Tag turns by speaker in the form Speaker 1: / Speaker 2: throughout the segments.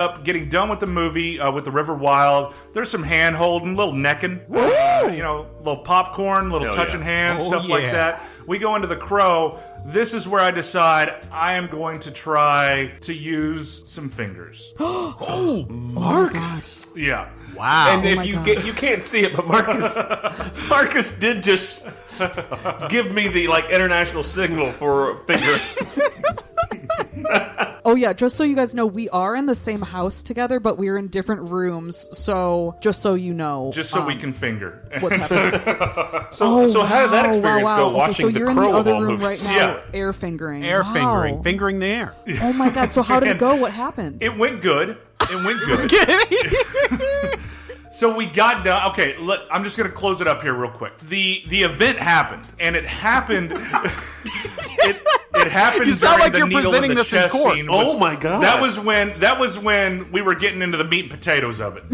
Speaker 1: Up, getting done with the movie, with the River Wild. There's some hand holding, little necking, little popcorn, little touching hands, stuff like that. We go into the Crow. This is where I decide I am going to try to use some fingers.
Speaker 2: Oh, Marcus!
Speaker 1: Yeah.
Speaker 2: Wow.
Speaker 3: And if you can't see it, but Marcus did just give me the international signal for finger.
Speaker 4: Oh, yeah, just so you guys know, we are in the same house together, but we're in different rooms, so just so you know.
Speaker 1: Just so we can finger.
Speaker 4: What's happening.
Speaker 3: So how did that experience go watching
Speaker 4: so
Speaker 3: the
Speaker 4: you're
Speaker 3: Crow
Speaker 4: in the other
Speaker 3: of all
Speaker 4: room
Speaker 3: movies?
Speaker 4: right now, air fingering.
Speaker 2: Air fingering. Fingering the air.
Speaker 4: Oh, my God, so how did it go? What happened?
Speaker 1: It went good. So we got done. Okay, I'm just going to close it up here real quick. The event happened, and it happened... It happened
Speaker 2: you sound
Speaker 1: during
Speaker 2: like you're
Speaker 1: the needle
Speaker 2: presenting
Speaker 1: in the
Speaker 2: this in
Speaker 1: chest
Speaker 2: court.
Speaker 1: scene.
Speaker 3: Oh my God!
Speaker 1: That was when we were getting into the meat and potatoes of it.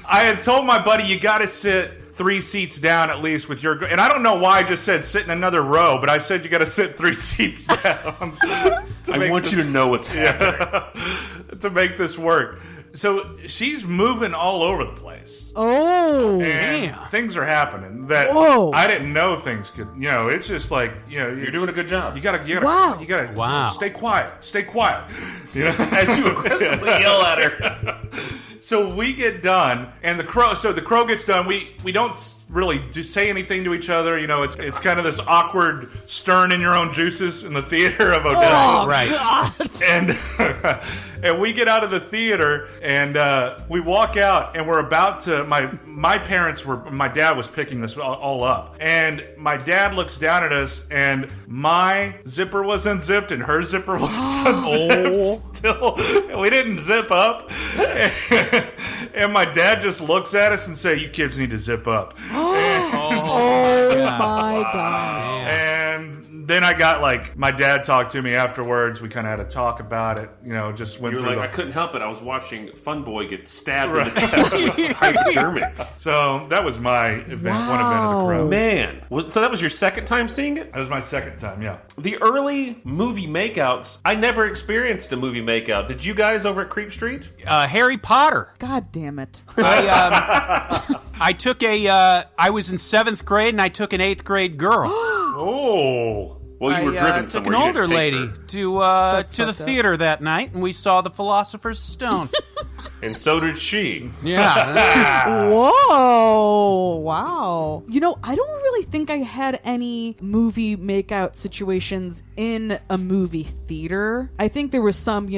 Speaker 1: I had told my buddy, you got to sit 3 seats down at least with your... And I don't know why I just said sit in another row, but I said you got to sit 3 seats down.
Speaker 3: I want you to know what's happening.
Speaker 1: To make this work. So she's moving all over the place.
Speaker 4: Oh,
Speaker 1: damn. Things are happening that I didn't know things could, it's just like,
Speaker 3: you're doing a good job.
Speaker 1: You gotta stay quiet.
Speaker 3: As you aggressively yell at her.
Speaker 1: So we get done, and the Crow gets done. We don't really say anything to each other. It's kind of this awkward stirring in your own juices in the theater of Odell.
Speaker 4: Oh, right. God.
Speaker 1: And we get out of the theater, and we walk out, and we're about to... My dad was picking this all up, and my dad looks down at us, and my zipper was unzipped, and her zipper was unzipped still. And we didn't zip up. And my dad just looks at us and say, "You kids need to zip up."
Speaker 4: Oh my God.
Speaker 1: And then I got my dad talked to me afterwards. We kind of had a talk about it. Just went through.
Speaker 3: I couldn't help it. I was watching Fun Boy get stabbed in the chest with hypodermic.
Speaker 1: So that was my event.
Speaker 4: Wow.
Speaker 1: One event of the Crow.
Speaker 3: Man, so that was your second time seeing it?
Speaker 1: That was my second time. Yeah.
Speaker 3: The early movie makeouts. I never experienced a movie makeout. Did you guys over at Creep Street?
Speaker 2: Harry Potter.
Speaker 4: God damn it.
Speaker 2: I took I was in 7th grade and I took an 8th grade girl.
Speaker 1: Oh.
Speaker 3: Well, you were driven
Speaker 2: took
Speaker 3: somewhere.
Speaker 2: An older lady to the theater that night, and we saw The Philosopher's Stone.
Speaker 3: And so did she.
Speaker 2: Yeah.
Speaker 4: Whoa. Wow. I don't really think I had any movie makeout situations in a movie theater. I think there was some,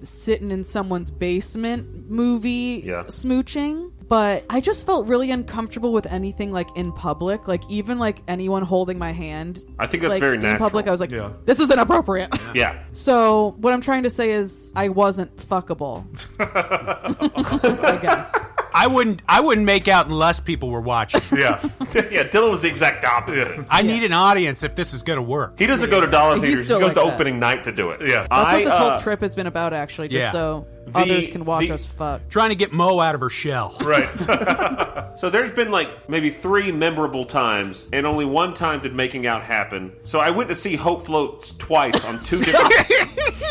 Speaker 4: sitting in someone's basement movie smooching. But I just felt really uncomfortable with anything in public, even anyone holding my hand.
Speaker 3: I think that's very natural.
Speaker 4: In public, I was like, this is inappropriate.
Speaker 3: Yeah.
Speaker 4: So what I'm trying to say is I wasn't fuckable. I guess.
Speaker 2: I wouldn't make out unless people were watching.
Speaker 1: Yeah.
Speaker 3: Yeah, Dylan was the exact opposite.
Speaker 2: Yeah. I need an audience if this is going to work.
Speaker 3: He doesn't go to dollar theaters. He goes to
Speaker 4: that.
Speaker 3: Opening night to do it.
Speaker 1: Yeah.
Speaker 4: That's what this whole trip has been about, actually, just so others can watch us fuck.
Speaker 2: Trying to get Mo out of her shell.
Speaker 1: Right.
Speaker 3: So there's been maybe 3 memorable times, and only one time did making out happen. So I went to see Hope Floats twice on 2 different...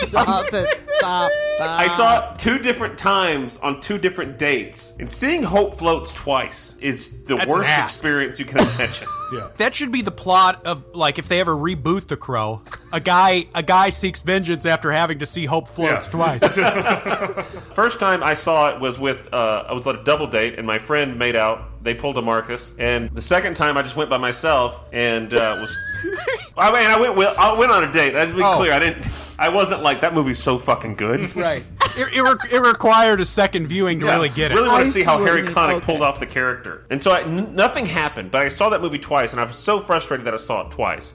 Speaker 4: Stop it. Stop.
Speaker 3: I saw it 2 different times on 2 different dates. And seeing Hope Floats twice is the worst experience you can imagine.
Speaker 1: Yeah.
Speaker 2: That should be the plot of, if they ever reboot The Crow. A guy seeks vengeance after having to see Hope Floats twice.
Speaker 3: First time I saw it was I was at a double date, and my friend made out. They pulled a Marcus. And the second time I just went by myself and was... I went on a date. Let's be clear. I wasn't that movie's so fucking good.
Speaker 2: Right. It required a second viewing to really get it.
Speaker 3: Really want to see how Harry Connick pulled off the character. And so nothing happened, but I saw that movie twice, and I was so frustrated that I saw it twice.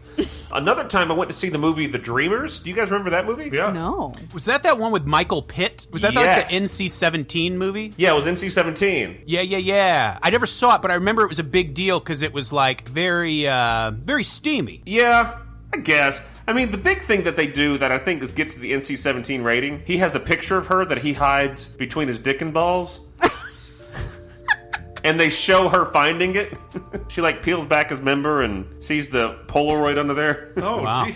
Speaker 3: Another time I went to see the movie The Dreamers. Do you guys remember that movie?
Speaker 1: Yeah.
Speaker 4: No.
Speaker 2: Was that one with Michael Pitt? Was that
Speaker 3: Yes.
Speaker 2: the NC-17 movie?
Speaker 3: Yeah, it was NC-17.
Speaker 2: Yeah. I never saw it, but I remember it was a big deal because it was very steamy.
Speaker 3: Yeah, I guess. I mean, the big thing that they do that I think gets the NC-17 rating, he has a picture of her that he hides between his dick and balls. And they show her finding it. She peels back his member and sees the Polaroid under there.
Speaker 1: Oh,
Speaker 2: wow.
Speaker 1: gee.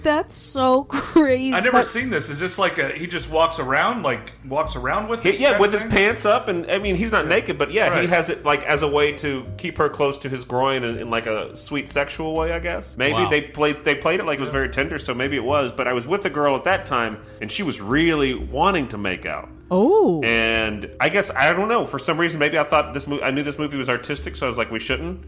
Speaker 4: That's so crazy.
Speaker 1: I've never seen this. Is this like he just walks around with it?
Speaker 3: Yeah, with his pants up, and I mean, he's not naked, but yeah,
Speaker 1: Right.
Speaker 3: he has it like as a way to keep her close to his groin in like a sweet sexual way, I guess. Maybe
Speaker 2: Wow.
Speaker 3: they played it like it was very tender, so maybe it was. But I was with a girl at that time, and she was really wanting to make out.
Speaker 4: Oh.
Speaker 3: And I guess, I don't know, for some reason, maybe I thought I knew this movie was artistic, so I was like, we shouldn't.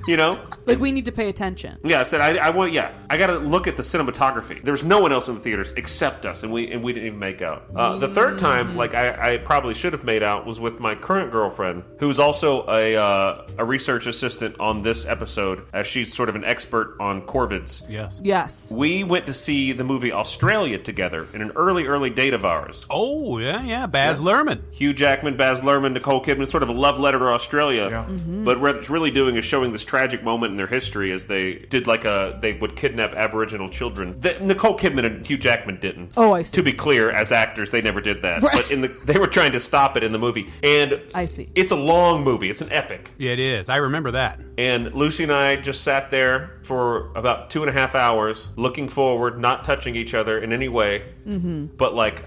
Speaker 3: You know?
Speaker 4: Like, we need to pay attention.
Speaker 3: Yeah, I said, I got to look at the cinematography. There was no one else in the theaters except us, and we didn't even make out. The third time, like, I probably should have made out was with my current girlfriend, who's also a research assistant on this episode, as she's sort of an expert on corvids.
Speaker 4: Yes.
Speaker 3: We went to see the movie Australia together in an early date of ours.
Speaker 2: Oh, yeah. Baz Luhrmann.
Speaker 3: Hugh Jackman, Baz Luhrmann, Nicole Kidman, sort of a love letter to Australia.
Speaker 1: Yeah.
Speaker 3: But what it's really doing is showing this tragic moment in their history as they did they would kidnap Aboriginal children. Nicole Kidman and Hugh Jackman didn't.
Speaker 4: Oh, I see.
Speaker 3: To be clear, as actors, they never did that.
Speaker 4: Right.
Speaker 3: But they were trying to stop it in the movie. And
Speaker 4: I see.
Speaker 3: It's a long movie. It's an epic.
Speaker 2: It is. I remember that.
Speaker 3: And Lucy and I just sat there for about 2.5 hours, looking forward, not touching each other in any way. Mm-hmm. But like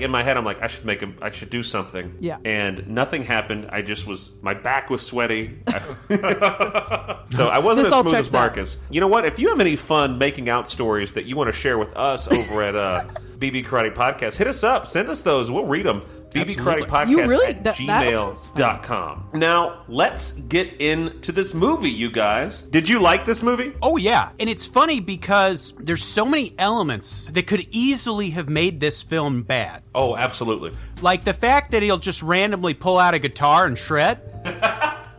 Speaker 3: in my head, I'm like, I should do something.
Speaker 4: Yeah.
Speaker 3: And nothing happened. My back was sweaty. So I wasn't
Speaker 4: This
Speaker 3: as
Speaker 4: all
Speaker 3: smooth
Speaker 4: checks
Speaker 3: as Marcus. You know what? If you have any fun making out stories that you want to share with us over at BB Karate Podcast, hit us up. Send us those. We'll read them. BB Karate Podcast
Speaker 4: You really-
Speaker 3: at
Speaker 4: that sounds fun.
Speaker 3: gmail.com. Now, let's get into this movie, you guys. Did you like this movie?
Speaker 2: Oh, yeah. And it's funny because there's so many elements that could easily have made this film bad.
Speaker 3: Oh, absolutely.
Speaker 2: Like the fact that he'll just randomly pull out a guitar and shred.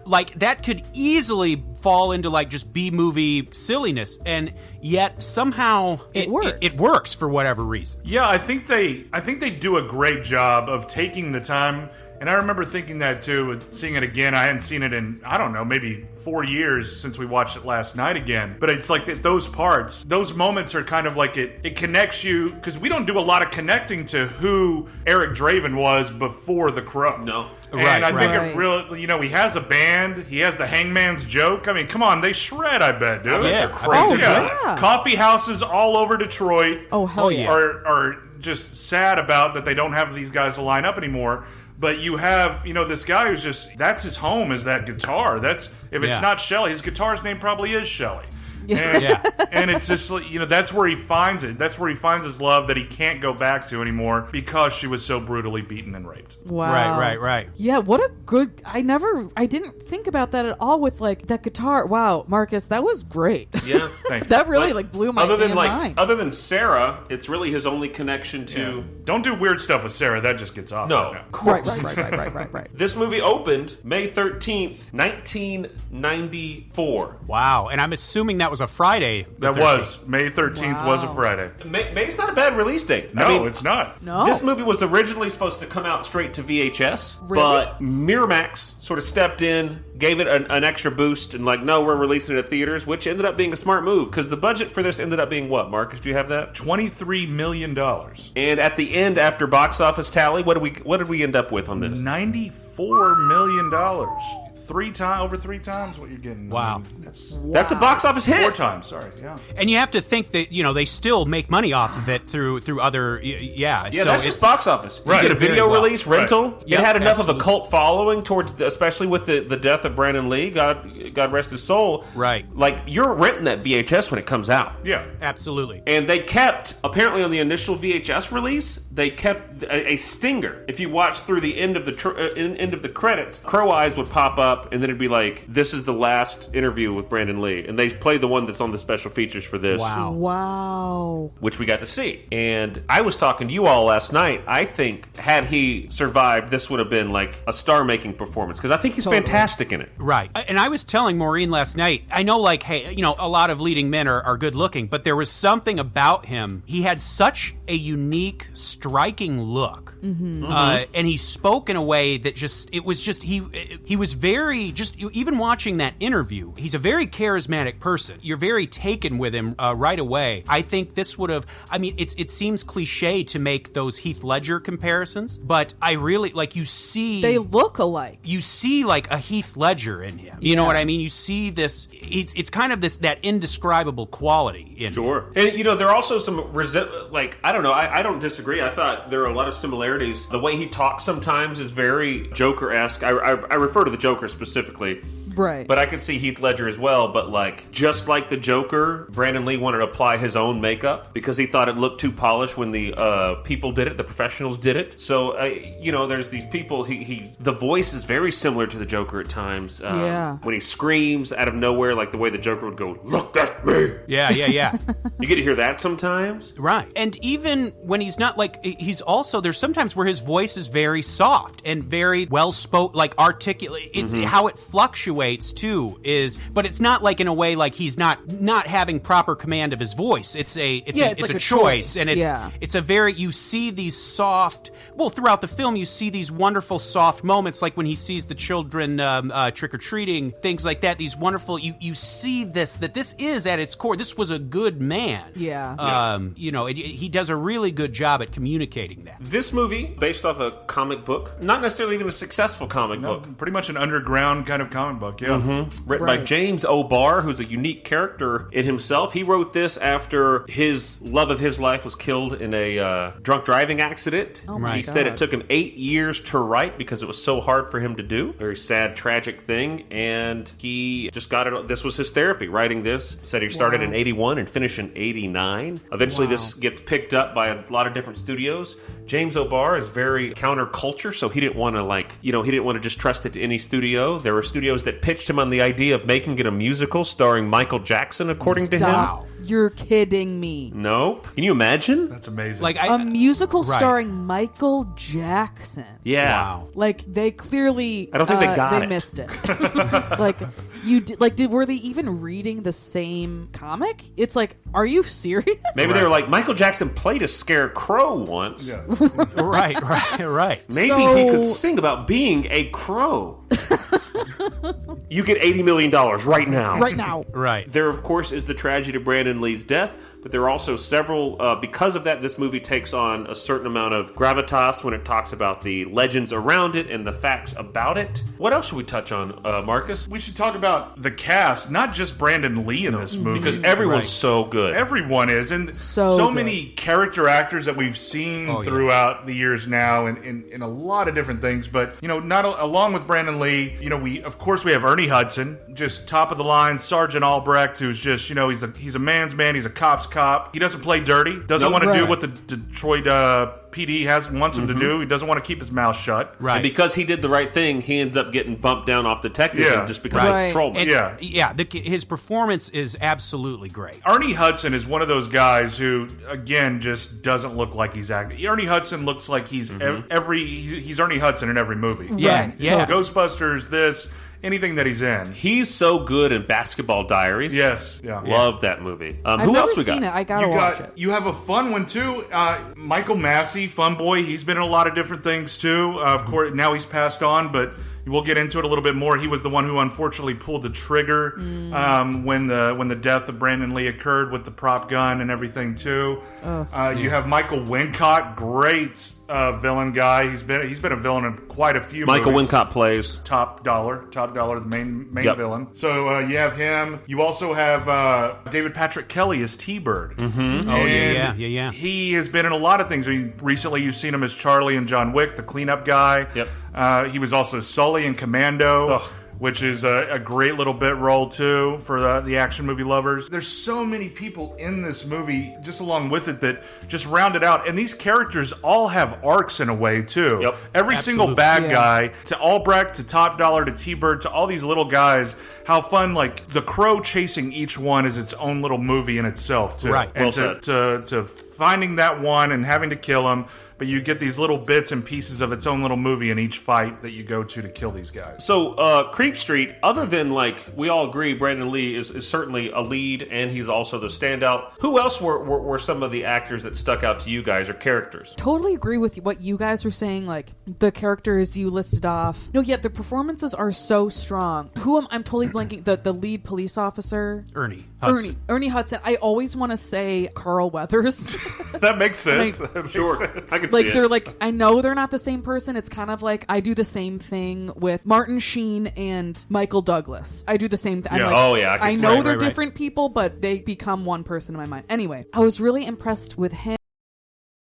Speaker 2: Like, that could easily fall into, like, just B-movie silliness, and yet somehow
Speaker 4: It works.
Speaker 2: It works for whatever reason.
Speaker 1: Yeah, I think they do a great job of taking the time. And I remember thinking that too, seeing it again. I hadn't seen it in, I don't know, maybe 4 years since we watched it last night again. But it's like those parts, those moments are kind of like it connects you, because we don't do a lot of connecting to who Eric Draven was before The Crow.
Speaker 3: No.
Speaker 1: And I think
Speaker 4: right.
Speaker 1: it really, he has a band, he has the Hangman's Joke. I mean, come on, they shred, I bet, dude.
Speaker 2: Yeah.
Speaker 3: They're crazy.
Speaker 4: Oh, yeah.
Speaker 1: Coffee houses all over Detroit
Speaker 4: Oh, hell yeah.
Speaker 1: are just sad about that they don't have these guys to line up anymore. But you have, this guy who's just, that's his home, is that guitar. If it's not Shelley, his guitar's name probably is Shelley. And, and it's just, that's where he finds it. That's where he finds his love that he can't go back to anymore because she was so brutally beaten and raped.
Speaker 4: Wow.
Speaker 2: Right.
Speaker 4: Yeah, what a good... I didn't think about that at all with, like, that guitar. Wow, Marcus, that was great.
Speaker 3: Yeah.
Speaker 1: Thank you.
Speaker 4: That really, blew my damn mind.
Speaker 3: Other than Sarah, it's really his only connection to...
Speaker 1: Don't do weird stuff with Sarah. That just gets off.
Speaker 3: No.
Speaker 1: Right now.
Speaker 3: Of course.
Speaker 4: Right.
Speaker 3: This movie opened May 13th, 1994.
Speaker 2: Wow. And I'm assuming that was a Friday.
Speaker 1: That was. May 13th was a Friday.
Speaker 3: May's not a bad release date.
Speaker 1: No, it's not.
Speaker 4: No.
Speaker 3: This movie was originally supposed to come out straight to VHS,
Speaker 4: Really?
Speaker 3: but Miramax sort of stepped in, gave it an extra boost, and no, we're releasing it at theaters, which ended up being a smart move, because the budget for this ended up being what, Marcus? Do you have that?
Speaker 1: $23 million.
Speaker 3: And at the end, after box office tally, what did we end up with on this?
Speaker 1: $94 million. Over three times what you're getting.
Speaker 2: Wow.
Speaker 3: That's a box office hit.
Speaker 1: 4 times, sorry. Yeah.
Speaker 2: And you have to think that, they still make money off of it through other,
Speaker 3: Yeah,
Speaker 2: so
Speaker 3: that's just box office. You
Speaker 1: Right.
Speaker 3: get a video
Speaker 2: Very well.
Speaker 3: release, rental.
Speaker 1: Right.
Speaker 3: It had enough of
Speaker 2: absolutely.
Speaker 3: a cult following especially with the death of Brandon Lee. God rest his soul.
Speaker 2: Right.
Speaker 3: Like, you're renting that VHS when it comes out.
Speaker 1: Yeah.
Speaker 2: Absolutely.
Speaker 3: And they kept, apparently on the initial VHS release, they kept a stinger. If you watch through the end of the credits, Crow Eyes would pop up, and then it'd be like, this is the last interview with Brandon Lee. And they played the one that's on the special features for this.
Speaker 4: Wow.
Speaker 3: Which we got to see. And I was talking to you all last night. I think had he survived, this would have been like a star-making performance, because I think he's fantastic in it.
Speaker 2: Right. And I was telling Maureen last night, I know, hey, a lot of leading men are good looking, but there was something about him. He had such a unique, striking look. And he spoke in a way that he was very very, just even watching that interview, he's a very charismatic person. You're very taken with him right away. I think this would have, I mean, it seems cliche to make those Heath Ledger comparisons, but I really, like, you see...
Speaker 4: They look alike.
Speaker 2: You see, like, a Heath Ledger in him. You know what I mean? You see this, it's kind of that indescribable quality in him.
Speaker 3: Sure. And, you know, there are also some, I don't know, I don't disagree. I thought there are a lot of similarities. The way he talks sometimes is very Joker-esque. I refer to the Joker specifically.
Speaker 4: Right.
Speaker 3: But I could see Heath Ledger as well. But, like, just like the Joker, Brandon Lee wanted to apply his own makeup because he thought it looked too polished when the people did it, the professionals did it. So, you know, there's these people, the voice is very similar to the Joker at times. When he screams out of nowhere, like the way the Joker would go, "Look at me!"
Speaker 2: Yeah.
Speaker 3: You get to hear that sometimes.
Speaker 2: Right. And even when he's not, like, he's also, there's sometimes where his voice is very soft and very well-spoken, like, articulate. It's how it fluctuates, too, but it's not, like, in a way, like, he's not having proper command of his voice. It's a choice. And it's a very, you see these soft, well, throughout the film, you see these wonderful soft moments, like when he sees the children trick-or-treating, things like that, these wonderful, you see that this is, at its core, this was a good man. You know, he does a really good job at communicating that.
Speaker 3: This movie, based off a comic book, not necessarily even a successful comic book.
Speaker 1: Pretty much an underground kind of comic book,
Speaker 3: Written by James O'Barr, who's a unique character in himself. He wrote this after his love of his life was killed in a drunk driving accident.
Speaker 4: Oh my
Speaker 3: he
Speaker 4: God.
Speaker 3: said it took him 8 years to write because it was so hard for him to do. Very sad, tragic thing. And he just got it. This was his therapy, writing this. Said he started in 81 and finished in 89. Eventually this gets picked up by a lot of different studios. James O'Barr is very counterculture, so he didn't want to just trust it to any studio. There were studios that pitched him on the idea of making it a musical starring Michael Jackson, according to him.
Speaker 4: You're kidding me.
Speaker 3: No. Can you imagine?
Speaker 1: That's amazing.
Speaker 2: Like
Speaker 4: A musical starring Michael Jackson.
Speaker 3: Yeah.
Speaker 2: Wow.
Speaker 4: Like, they clearly...
Speaker 3: I don't think they got it.
Speaker 4: They missed it. Were they even reading the same comic? It's like, are you serious?
Speaker 3: Maybe they were like, Michael Jackson played a scarecrow once.
Speaker 1: Yeah.
Speaker 2: Right.
Speaker 3: Maybe he could sing about being a crow. You get $80 million right now.
Speaker 4: Right now.
Speaker 2: Right.
Speaker 3: There, of course, is the tragedy of Brandon Lee's death, but there are also several, because of that, this movie takes on a certain amount of gravitas when it talks about the legends around it and the facts about it. What else should we touch on, Marcus?
Speaker 1: We should talk about the cast, not just Brandon Lee in this movie.
Speaker 3: Because everyone's so good.
Speaker 1: Everyone is. And
Speaker 4: So good.
Speaker 1: many character actors that we've seen throughout the years now in a lot of different things. But, you know, along with Brandon Lee, you know, we have Ernie Hudson, just top of the line, Sergeant Albrecht, who's just, you know, he's a man's man, he's a cop's cop. He doesn't play dirty, doesn't want to do what the Detroit PD wants him to do. He doesn't want to keep his mouth shut.
Speaker 2: Right.
Speaker 3: And because he did the right thing, he ends up getting bumped down off detective and just becomes a patrolman.
Speaker 2: His performance is absolutely great.
Speaker 1: Ernie Hudson is one of those guys who, again, just doesn't look like he's acting. Ernie Hudson looks like he's he's Ernie Hudson in every movie.
Speaker 2: Yeah.
Speaker 1: Ghostbusters, anything that he's in.
Speaker 3: He's so good in Basketball Diaries.
Speaker 1: Yes. Yeah.
Speaker 3: Love that movie.
Speaker 4: I've
Speaker 3: Who
Speaker 4: never
Speaker 3: else we got?
Speaker 4: seen it. I gotta watch it.
Speaker 1: You have a fun one, too. Michael Massey, Fun Boy. He's been in a lot of different things, too. Of course, now he's passed on, but we'll get into it a little bit more. He was the one who unfortunately pulled the trigger when the death of Brandon Lee occurred with the prop gun and everything, too. You have Michael Wincott, great villain guy. He's been a villain in quite a few
Speaker 3: Michael
Speaker 1: movies.
Speaker 3: Wincott plays
Speaker 1: Top Dollar, the main villain. So you have him. You also have David Patrick Kelly as T-Bird.
Speaker 2: Mm-hmm. Oh, yeah.
Speaker 1: He has been in a lot of things. I mean, recently you've seen him as Charlie in John Wick, the cleanup guy.
Speaker 3: Yep.
Speaker 1: He was also Sully in Commando. Which is a great little bit role, too, for the action movie lovers. There's so many people in this movie, just along with it, that just round it out. And these characters all have arcs in a way, too.
Speaker 3: Yep.
Speaker 1: Every single bad guy, to Albrecht, to Top Dollar, to T-Bird, to all these little guys, how fun, like, the Crow chasing each one is its own little movie in itself, too.
Speaker 2: Right.
Speaker 1: And
Speaker 3: Well said.
Speaker 1: to finding that one and having to kill him, but you get these little bits and pieces of its own little movie in each fight that you go to kill these guys.
Speaker 3: So, Creepstreet, other than, like, we all agree Brandon Lee is certainly a lead, and he's also the standout. Who else were some of the actors that stuck out to you guys, or characters?
Speaker 4: Totally agree with what you guys were saying, like, the characters you listed off. No, yet the performances are so strong. I'm totally blanking, the lead police officer?
Speaker 2: Ernie Hudson.
Speaker 4: Ernie Hudson. I always want to say Carl Weathers.
Speaker 1: That makes sense.
Speaker 3: Sure. I can
Speaker 4: Like,
Speaker 3: see it.
Speaker 4: they're like, I know they're not the same person. It's kind of like I do the same thing with Martin Sheen and Michael Douglas. I do the same thing.
Speaker 1: Yeah.
Speaker 3: Oh, yeah, I can
Speaker 4: I
Speaker 3: see
Speaker 4: know
Speaker 3: it.
Speaker 4: they're
Speaker 2: Right.
Speaker 4: different people, but they become one person in my mind. Anyway, I was really impressed with him.